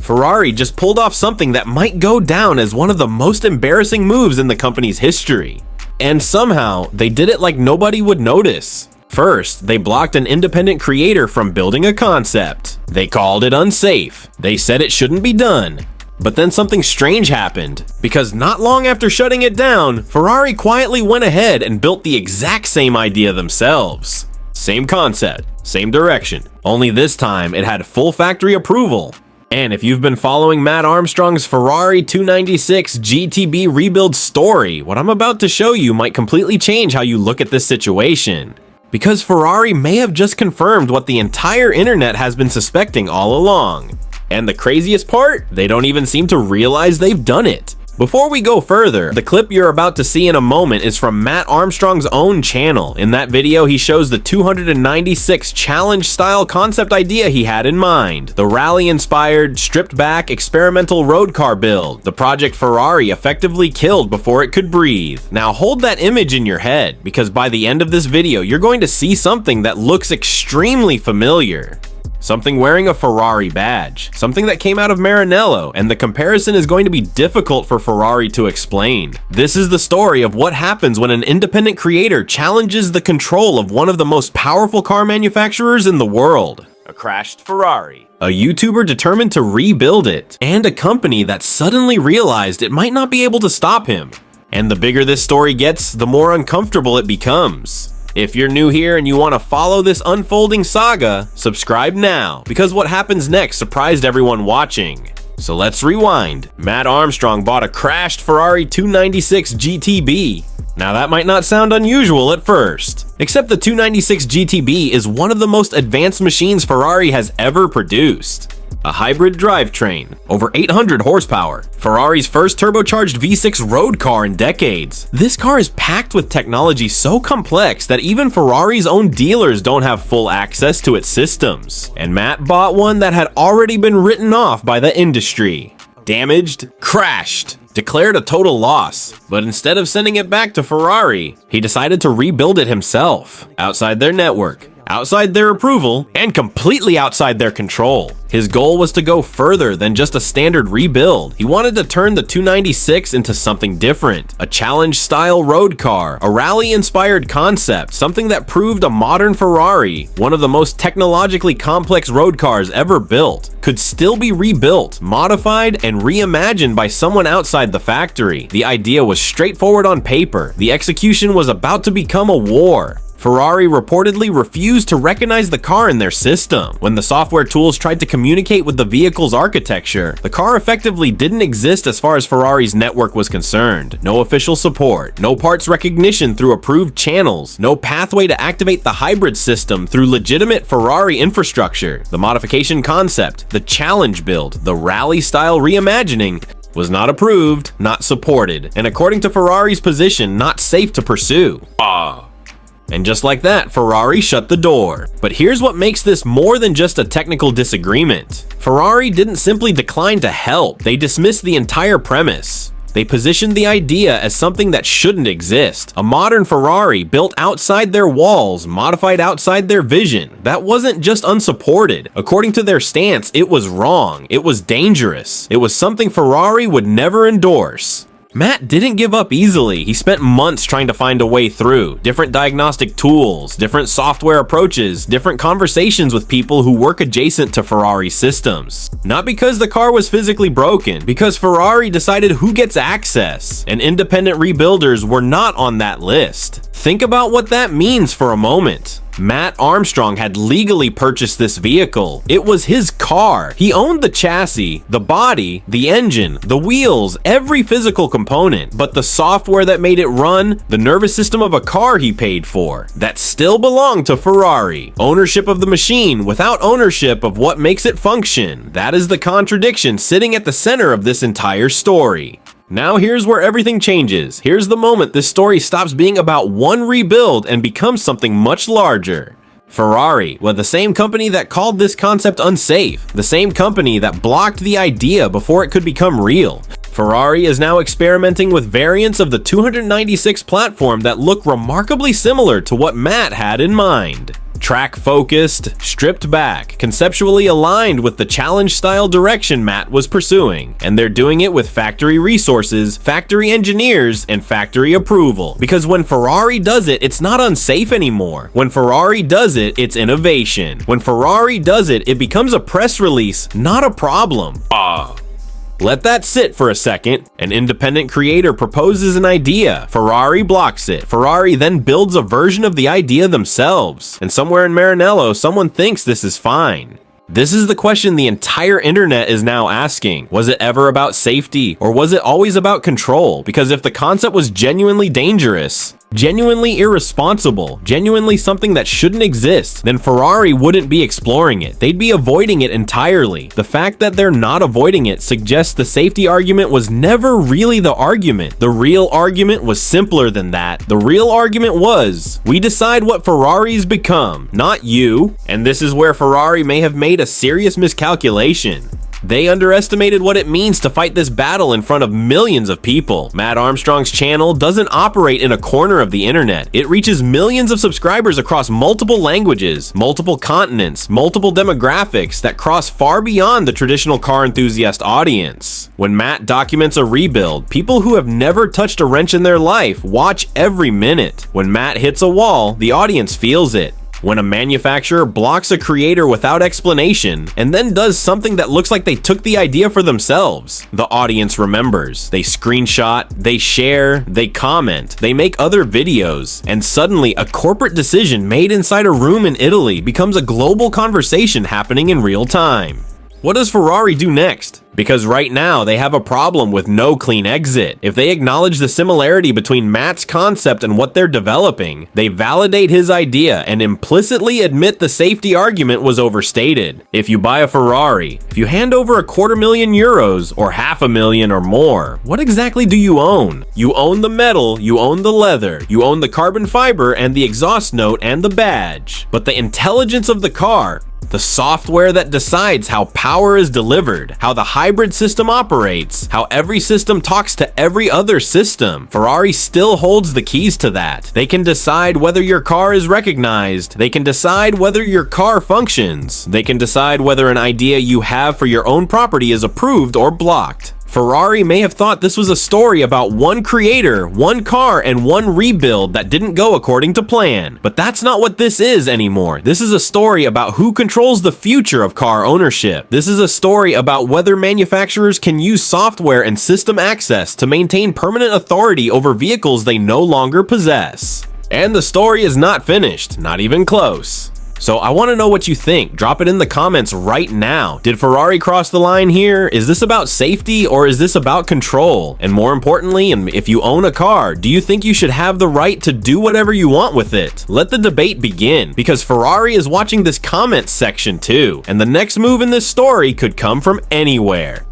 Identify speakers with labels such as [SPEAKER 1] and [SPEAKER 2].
[SPEAKER 1] Ferrari just pulled off something that might go down as one of the most embarrassing moves in the company's history. And somehow, they did it like nobody would notice. First, they blocked an independent creator from building a concept. They called it unsafe. They said it shouldn't be done. But then something strange happened, because not long after shutting it down, Ferrari quietly went ahead and built the exact same idea themselves. Same concept, same direction, only this time it had full factory approval. And if you've been following Matt Armstrong's Ferrari 296 GTB rebuild story, what I'm about to show you might completely change how you look at this situation. Because Ferrari may have just confirmed what the entire internet has been suspecting all along. And the craziest part? They don't even seem to realize they've done it. Before we go further, the clip you're about to see in a moment is from Matt Armstrong's own channel. In that video, he shows the 296 challenge-style concept idea he had in mind. The rally-inspired, stripped-back, experimental road car build. The project Ferrari effectively killed before it could breathe. Now hold that image in your head, because by the end of this video, you're going to see something that looks extremely familiar. Something wearing a Ferrari badge, something that came out of Maranello, and the comparison is going to be difficult for Ferrari to explain. This is the story of what happens when an independent creator challenges the control of one of the most powerful car manufacturers in the world. A crashed Ferrari, a YouTuber determined to rebuild it, and a company that suddenly realized it might not be able to stop him. And the bigger this story gets, the more uncomfortable it becomes. If you're new here and you want to follow this unfolding saga, subscribe now, because what happens next surprised everyone watching. So let's rewind. Matt Armstrong bought a crashed Ferrari 296 GTB. Now that might not sound unusual at first, except the 296 GTB is one of the most advanced machines Ferrari has ever produced. A hybrid drivetrain, over 800 horsepower, Ferrari's first turbocharged V6 road car in decades. This car is packed with technology so complex that even Ferrari's own dealers don't have full access to its systems. And Matt bought one that had already been written off by the industry. Damaged, crashed, declared a total loss. But instead of sending it back to Ferrari, he decided to rebuild it himself, outside their network, outside their approval, and completely outside their control. His goal was to go further than just a standard rebuild. He wanted to turn the 296 into something different, a challenge-style road car, a rally-inspired concept, something that proved a modern Ferrari, one of the most technologically complex road cars ever built, could still be rebuilt, modified, and reimagined by someone outside the factory. The idea was straightforward on paper. The execution was about to become a war. Ferrari reportedly refused to recognize the car in their system. When the software tools tried to communicate with the vehicle's architecture, the car effectively didn't exist as far as Ferrari's network was concerned. No official support, no parts recognition through approved channels, no pathway to activate the hybrid system through legitimate Ferrari infrastructure. The modification concept, the challenge build, the rally-style reimagining was not approved, not supported, and according to Ferrari's position, not safe to pursue. And just like that, Ferrari shut the door. But here's what makes this more than just a technical disagreement. Ferrari didn't simply decline to help, they dismissed the entire premise. They positioned the idea as something that shouldn't exist. A modern Ferrari built outside their walls, modified outside their vision. That wasn't just unsupported. According to their stance, it was wrong. It was dangerous. It was something Ferrari would never endorse. Matt didn't give up easily. He spent months trying to find a way through. Different diagnostic tools, different software approaches, different conversations with people who work adjacent to Ferrari systems. Not because the car was physically broken, because Ferrari decided who gets access, and independent rebuilders were not on that list. Think about what that means for a moment. Matt Armstrong had legally purchased this vehicle. It was his car. He owned the chassis, the body, the engine, the wheels, every physical component. But the software that made it run, the nervous system of a car he paid for, that still belonged to Ferrari. Ownership of the machine without ownership of what makes it function. That is the contradiction sitting at the center of this entire story. Now here's where everything changes. Here's the moment this story stops being about one rebuild and becomes something much larger. Ferrari, the same company that called this concept unsafe, the same company that blocked the idea before it could become real. Ferrari is now experimenting with variants of the 296 platform that look remarkably similar to what Matt had in mind. Track-focused, stripped back, conceptually aligned with the challenge-style direction Matt was pursuing, and they're doing it with factory resources, factory engineers, and factory approval. Because when Ferrari does it, it's not unsafe anymore. When Ferrari does it, it's innovation. When Ferrari does it, it becomes a press release, not a problem. Let that sit for a second. An independent creator proposes an idea. Ferrari blocks it. Ferrari then builds a version of the idea themselves. And somewhere in Maranello, someone thinks this is fine. This is the question the entire internet is now asking. Was it ever about safety, or was it always about control? Because if the concept was genuinely dangerous, genuinely irresponsible, genuinely something that shouldn't exist, then Ferrari wouldn't be exploring it. They'd be avoiding it entirely. The fact that they're not avoiding it suggests the safety argument was never really the argument. The real argument was simpler than that. The real argument was, we decide what Ferraris become, not you. And this is where Ferrari may have made a serious miscalculation. They underestimated what it means to fight this battle in front of millions of people. Matt Armstrong's channel doesn't operate in a corner of the internet. It reaches millions of subscribers across multiple languages, multiple continents, multiple demographics that cross far beyond the traditional car enthusiast audience. When Matt documents a rebuild, people who have never touched a wrench in their life watch every minute. When Matt hits a wall, the audience feels it. When a manufacturer blocks a creator without explanation and then does something that looks like they took the idea for themselves, the audience remembers. They screenshot, they share, they comment, they make other videos, and suddenly a corporate decision made inside a room in Italy becomes a global conversation happening in real time. What does Ferrari do next? Because right now they have a problem with no clean exit. If they acknowledge the similarity between Matt's concept and what they're developing, they validate his idea and implicitly admit the safety argument was overstated. If you buy a Ferrari, if you hand over €250,000 or $500,000 or more, what exactly do you own? You own the metal, you own the leather, you own the carbon fiber and the exhaust note and the badge. But the intelligence of the car, the software that decides how power is delivered, how the hybrid system operates, how every system talks to every other system, Ferrari still holds the keys to that. They can decide whether your car is recognized. They can decide whether your car functions. They can decide whether an idea you have for your own property is approved or blocked. Ferrari may have thought this was a story about one creator, one car, and one rebuild that didn't go according to plan. But that's not what this is anymore. This is a story about who controls the future of car ownership. This is a story about whether manufacturers can use software and system access to maintain permanent authority over vehicles they no longer possess. And the story is not finished, not even close. So I want to know what you think. Drop it in the comments right now. Did Ferrari cross the line here? Is this about safety or is this about control? And more importantly, if you own a car, do you think you should have the right to do whatever you want with it? Let the debate begin, because Ferrari is watching this comment section too, and the next move in this story could come from anywhere.